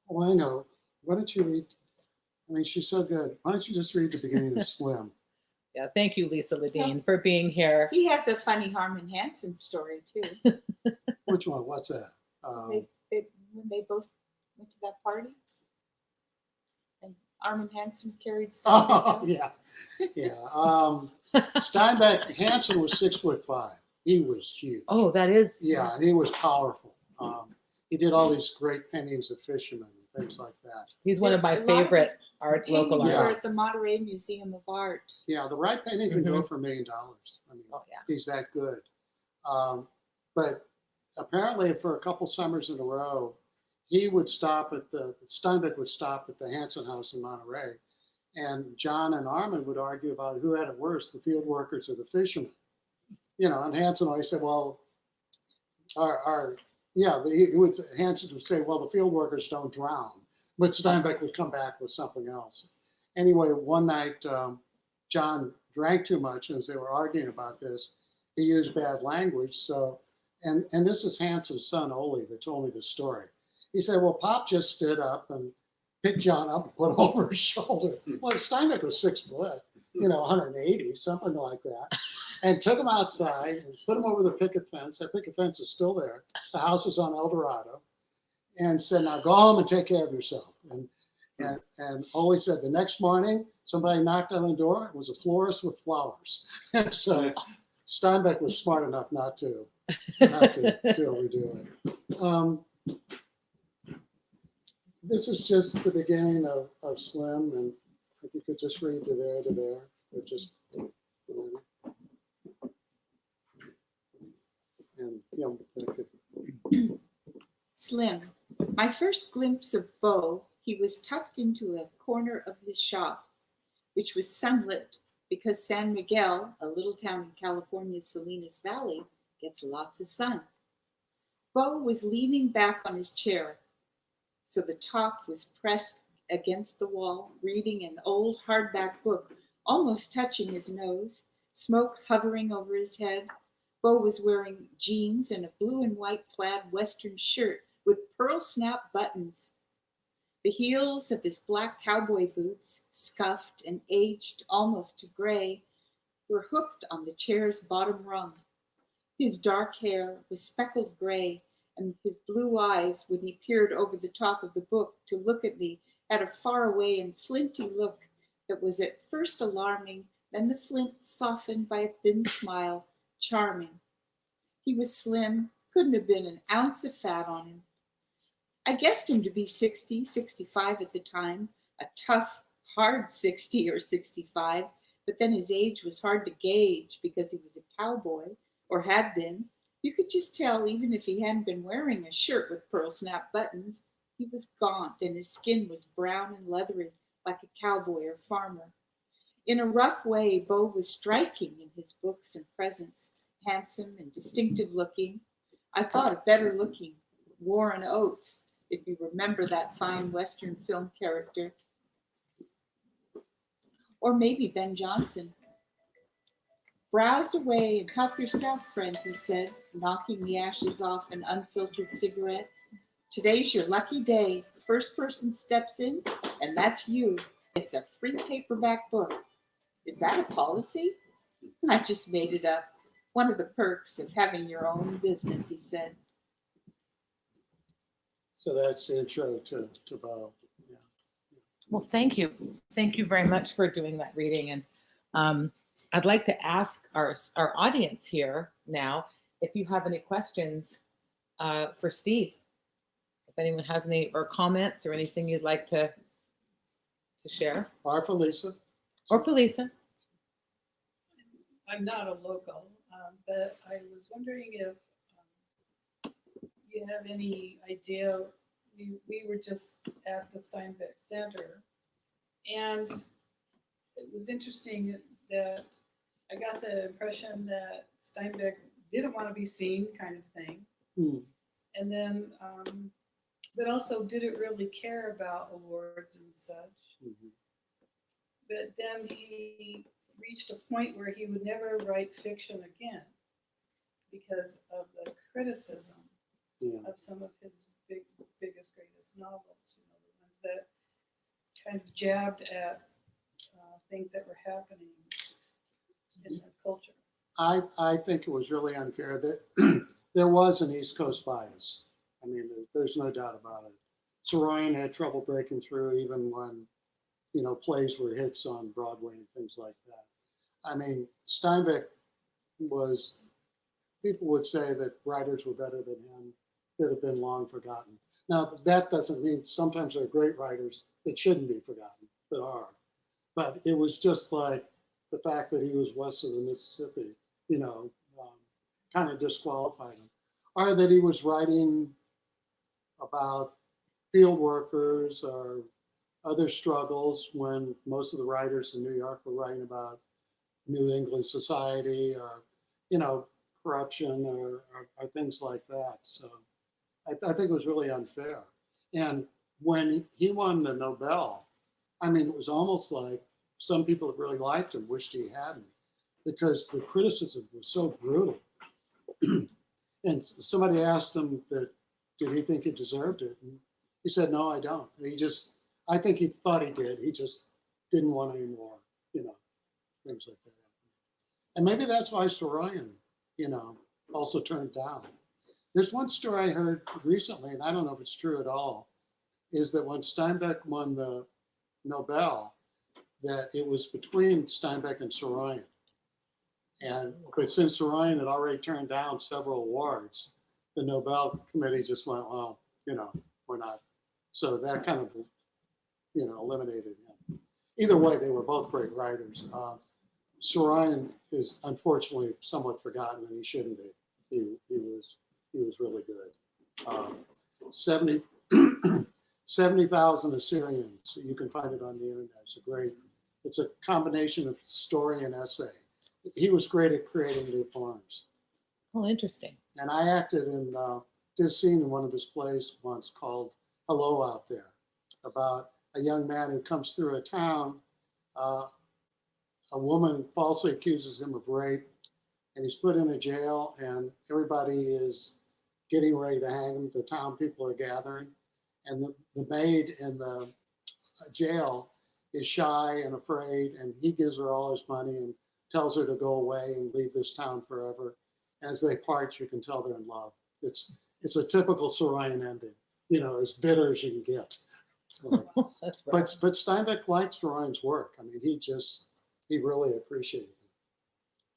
Well, I know. Why don't you read? I mean, she's so good. Why don't you just read the beginning of Slim? Yeah, thank you, Lisa Ledeen, for being here. He has a funny Harmon Hansen story too. Which one? What's that? When they both went to that party, and Armin Hansen carried Oh, Steinbeck out. yeah. Steinbeck, Hansen was 6'5". He was huge. Oh, that is. Yeah, and he was powerful. He did all these great paintings of fishermen and things like that. He's one of my A lot of favorite his local paintings are artists. at the Monterey Museum of Art. Yeah, the right painting can go for $1 million. I mean, Oh, yeah. he's that good. But apparently, for a couple summers in a row, Steinbeck would stop at the Hansen House in Monterey, and John and Armin would argue about who had it worse, the field workers or the fishermen. And Hansen always said, well, Hansen would say, well, the field workers don't drown, but Steinbeck would come back with something else. Anyway, one night, John drank too much, and as they were arguing about this, he used bad language. So, and this is Hansen's son, Ole, that told me this story. He said, well, Pop just stood up and picked John up and put him over his shoulder. Well, Steinbeck was 6 foot, 180, something like that. And took him outside and put him over the picket fence. That picket fence is still there. The house is on El Dorado. And said, now go home and take care of yourself. And Ole said the next morning, somebody knocked on the door. It was a florist with flowers. And so Steinbeck was smart enough not to overdo it. This is just the beginning of Slim, and if you could just read to there, or just, and that could. Slim. My first glimpse of Beau, he was tucked into a corner of his shop, which was sunlit because San Miguel, a little town in California's Salinas Valley, gets lots of sun. Beau was leaning back on his chair, so the top was pressed against the wall, reading an old hardback book, almost touching his nose, smoke hovering over his head. Beau was wearing jeans and a blue and white plaid western shirt with pearl snap buttons. The heels of his black cowboy boots, scuffed and aged almost to gray, were hooked on the chair's bottom rung. His dark hair was speckled gray, and his blue eyes, when he peered over the top of the book to look at me, had a faraway and flinty look that was at first alarming, then the flint softened by a thin smile, charming. He was slim, couldn't have been an ounce of fat on him. I guessed him to be 60, 65 at the time, a tough, hard 60 or 65, but then his age was hard to gauge because he was a cowboy, or had been. You could just tell, even if he hadn't been wearing a shirt with pearl snap buttons, he was gaunt and his skin was brown and leathery like a cowboy or farmer. In a rough way, Beau was striking in his books and presence, handsome and distinctive looking. I thought of better looking, Warren Oates, if you remember that fine Western film character. Or maybe Ben Jonson. Browse away and help yourself, friend, he said, knocking the ashes off an unfiltered cigarette. Today's your lucky day. First person steps in, and that's you. It's a free paperback book. Is that a policy? I just made it up. One of the perks of having your own business, he said. So that's the intro to Beau. Yeah. Well, thank you. Thank you very much for doing that reading. And I'd like to ask our audience here now if you have any questions for Steve. If anyone has any or comments or anything you'd like to share. Or for Lisa. Or for Lisa. I'm not a local, but I was wondering if you have any idea. We were just at the Steinbeck Center, and it was interesting that I got the impression that Steinbeck didn't want to be seen, kind of thing. And then, but also didn't really care about awards and such. But then he reached a point where he would never write fiction again because of the criticism of some of his biggest, greatest novels, the ones that kind of jabbed at things that were happening in the culture. I think it was really unfair that there was an East Coast bias. I mean, there's no doubt about it. Soroyan had trouble breaking through even when, plays were hits on Broadway and things like that. I mean, Steinbeck was, people would say that writers were better than him that have been long forgotten. Now, that doesn't mean sometimes there are great writers that shouldn't be forgotten, that are. But it was just like the fact that he was west of the Mississippi, kind of disqualified him. Or that he was writing about field workers or other struggles when most of the writers in New York were writing about New England society or, corruption or things like that. So I think it was really unfair. And when he won the Nobel, I mean, it was almost like some people that really liked him wished he hadn't, because the criticism was so brutal. And somebody asked him that, did he think he deserved it? And he said, no, I don't. I think he thought he did. He just didn't want any more, things like that. And maybe that's why Soroyan, also turned down. There's one story I heard recently, and I don't know if it's true at all, is that when Steinbeck won the Nobel, that it was between Steinbeck and Soroyan. But since Soroyan had already turned down several awards, the Nobel committee just went, well, we're not. So that kind of, eliminated him. Either way, they were both great writers. Soroyan is unfortunately somewhat forgotten, and he shouldn't be. He was really good. 70,000 Assyrians. You can find it on the internet. It's a combination of story and essay. He was great at creating new forms. Oh, interesting. And I acted in, did a scene in one of his plays once called Hello Out There, about a young man who comes through a town. A woman falsely accuses him of rape, and he's put in a jail, and everybody is getting ready to hang him. The town people are gathering, and the maid in the jail is shy and afraid, and he gives her all his money and tells her to go away and leave this town forever. As they part, you can tell they're in love. It's a typical Soroyan ending, as bitter as you can get. So, That's right. but Steinbeck liked Soroyan's work. I mean, he really appreciated it.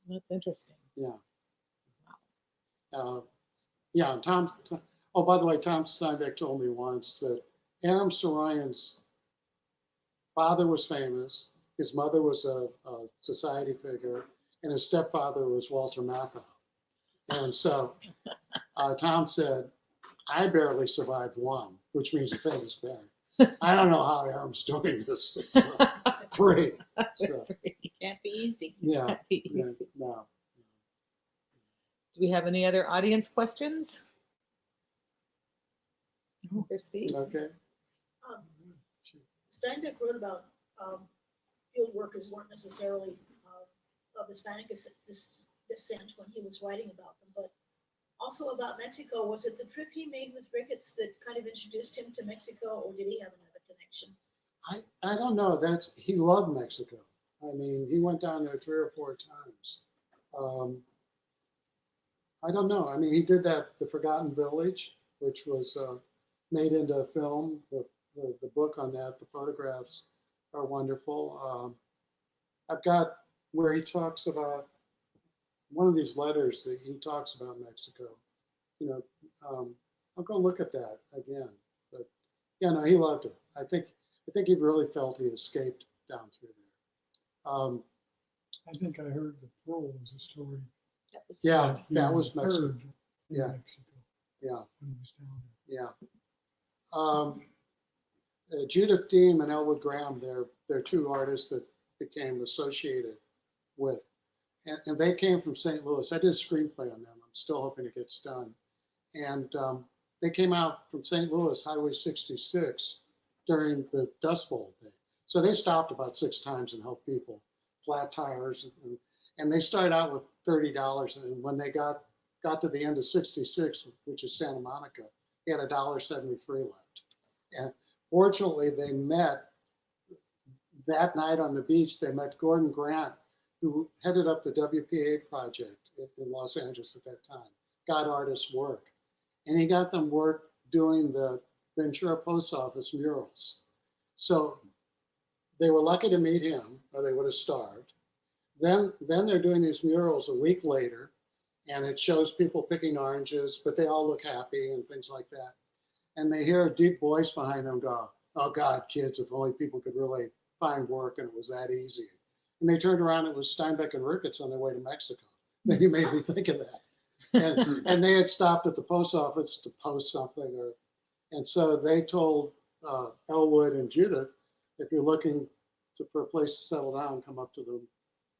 That's interesting. Yeah. Yeah, and by the way, Tom Steinbeck told me once that Aram Soroyan's father was famous, his mother was a society figure, and his stepfather was Walter Matthau. And so Tom said, I barely survived one, which means a famous parent. I don't know how Aram's doing this. It's, 3. So, Can't be easy. yeah, no. Do we have any other audience questions? For Steve? Okay. Steinbeck wrote about field workers weren't necessarily of Hispanic descent when he was writing about them, but also about Mexico. Was it the trip he made with Ricketts that kind of introduced him to Mexico, or did he have another connection? I don't know. He loved Mexico. I mean, he went down there 3 or 4 times. I don't know. I mean, he did that, The Forgotten Village, which was made into a film. The book on that, the photographs are wonderful. I've got where he talks about one of these letters that he talks about Mexico. I'll go look at that again. But yeah, no, he loved it. I think he really felt he escaped down through there. I think I heard the Pearl was a story. Yeah, he that was Mexico. heard in Yeah. Mexico Yeah, when he was down yeah. Judith Deem and Ellwood Graham, they're 2 artists that became associated with, and they came from St. Louis. I did a screenplay on them. I'm still hoping it gets done. And they came out from St. Louis, Highway 66, during the Dust Bowl day. So they stopped about 6 times and helped people, flat tires, and they started out with $30. And when they got to the end of 66, which is Santa Monica, they had $1.73 left. And fortunately, they met that night on the beach. They met Gordon Grant, who headed up the WPA project in Los Angeles at that time, got artists work. And he got them work doing the Ventura Post Office murals. So they were lucky to meet him, or they would have starved. Then they're doing these murals a week later, and it shows people picking oranges, but they all look happy and things like that. And they hear a deep voice behind them go, "Oh God, kids, if only people could really find work and it was that easy." And they turned around, it was Steinbeck and Ricketts on their way to Mexico. Then you made me think of that. And they had stopped at the post office to post something, and so they told Ellwood and Judith, if you're looking for a place to settle down, come up to the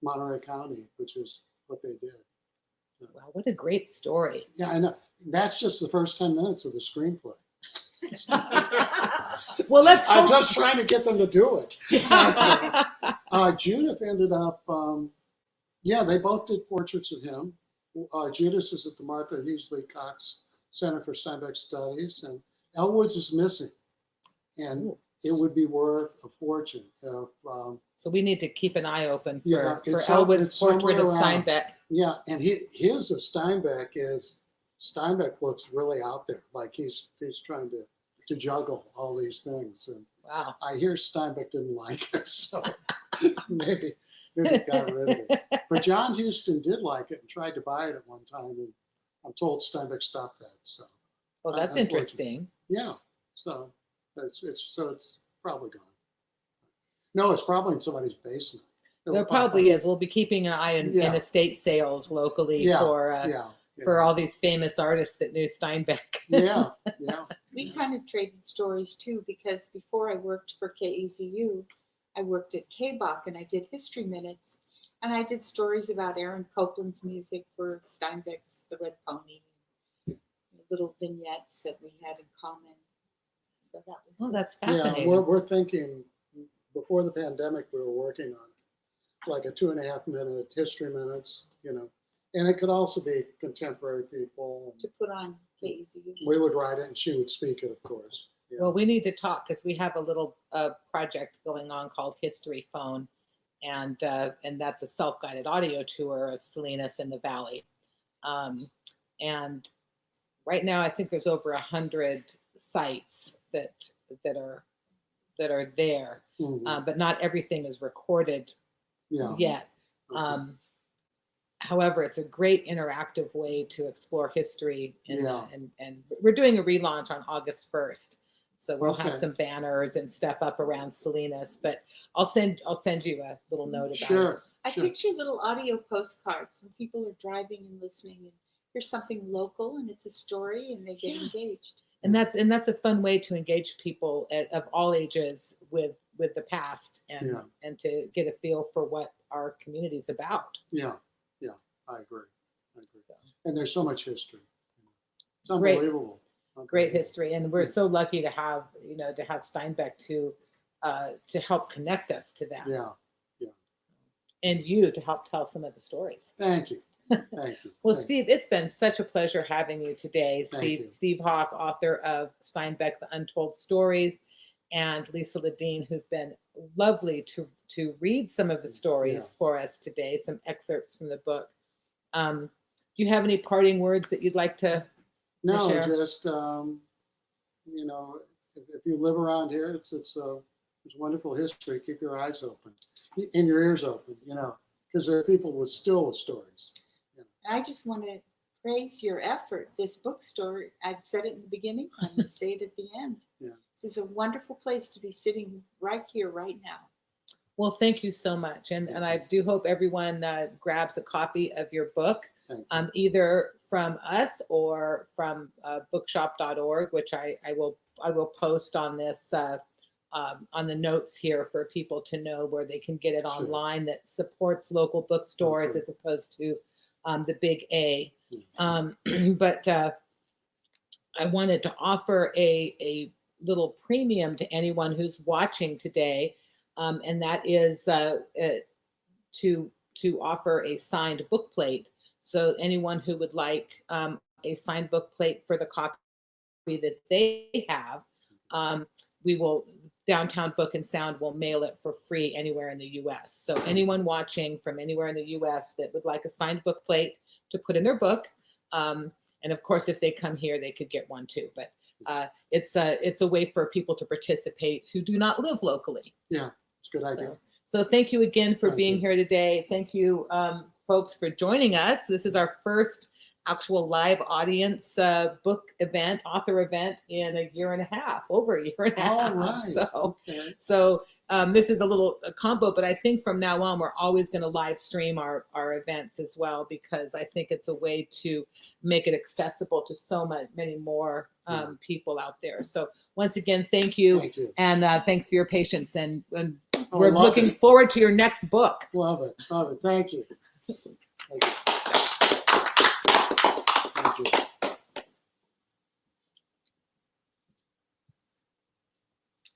Monterey County, which is what they did. Wow, what a great story. Yeah, I know. That's just the first 10 minutes of the screenplay. Well, let's I'm hope. just trying to get them to do it. Judith ended up, they both did portraits of him. Judith is at the Martha Heasley Cox Center for Steinbeck Studies, and Ellwood's is missing. And it would be worth a fortune. So we need to keep an eye open Yeah, for it's Ellwood's portrait of somewhere around. Steinbeck. Yeah, and his of Steinbeck looks really out there, like he's trying to juggle all these things. And Wow. I hear Steinbeck didn't like it, so maybe got rid of it. But John Huston did like it and tried to buy it at one time, and I'm told Steinbeck stopped that. So Well, that's unfortunately. interesting. Yeah, so it's probably gone. No, it's probably in somebody's basement. There probably is. We'll be keeping an eye in estate sales locally for all these famous artists that knew Steinbeck. Yeah. We kind of traded stories too, because before I worked for KEZU, I worked at KBach and I did history minutes, and I did stories about Aaron Copland's music for Steinbeck's The Red Pony, little vignettes that we had in common. So that was Oh, that's Yeah, fascinating. we're thinking before the pandemic, we were working on like a 2.5 minute history minutes, and it could also be contemporary people. to put on KEZU. We would write it and she would speak it, of course. Yeah. Well, we need to talk because we have a little project going on called History Phone, and that's a self-guided audio tour of Salinas in the Valley. And right now, I think there's over 100 sites that are there, but not everything is recorded yet. Okay. However, it's a great interactive way to explore history, Yeah. and we're doing a relaunch on August 1st. So we'll have Okay. some banners and stuff up around Salinas, but I'll send you a little note about it. Sure. I picture little audio postcards when people are driving and listening, and here's something local and it's a story and they get engaged. And that's a fun way to engage people of all ages with the past and to get a feel for what our community is about. Yeah. I agree. And there's so much history. It's Great. unbelievable. Great history, and we're so lucky to have Steinbeck to help connect us to that. Yeah. And you to help tell some of the stories. Thank you. Thank you. Well, Thank Steve, it's been such a pleasure having you today. Thank you. Steve Hauk, author of Steinbeck, The Untold Stories, and Lisa Ledeen, who's been lovely to read some of the stories for us today, some excerpts from the book. Do you have any parting words that you'd like to No, share? just if you live around here, it's wonderful history. Keep your eyes open and your ears open, because there are people with stories. I just want to praise your effort. This bookstore, I've said it in the beginning, I'm going to say it at the end. Yeah. This is a wonderful place to be sitting right here, right now. Well, thank you so much. And I do hope everyone grabs a copy of your book, either from us or from bookshop.org, which I will post on this on the notes here for people to know where they can get it online that supports local bookstores as opposed to the big A. But I wanted to offer a little premium to anyone who's watching today. And that is to offer a signed bookplate. So anyone who would like a signed bookplate for the copy that they have, Downtown Book and Sound will mail it for free anywhere in the U.S. So anyone watching from anywhere in the U.S. that would like a signed book plate to put in their book, and of course, if they come here, they could get one too. But it's a way for people to participate who do not live locally. Yeah, it's a good idea. So thank you again for Thank being you. here today. Thank you, folks, for joining us. This is our first actual live audience book event, author event in a year and a half, over a year and a half. All right. Okay. So this is a little combo, but I think from now on, we're always going to live stream our events as well, because I think it's a way to make it accessible to so many more people out there. So once again, thank you. Thank you. And thanks for your patience. And Oh, we're love looking it. forward to your next book. Love it. Love it. Thank you.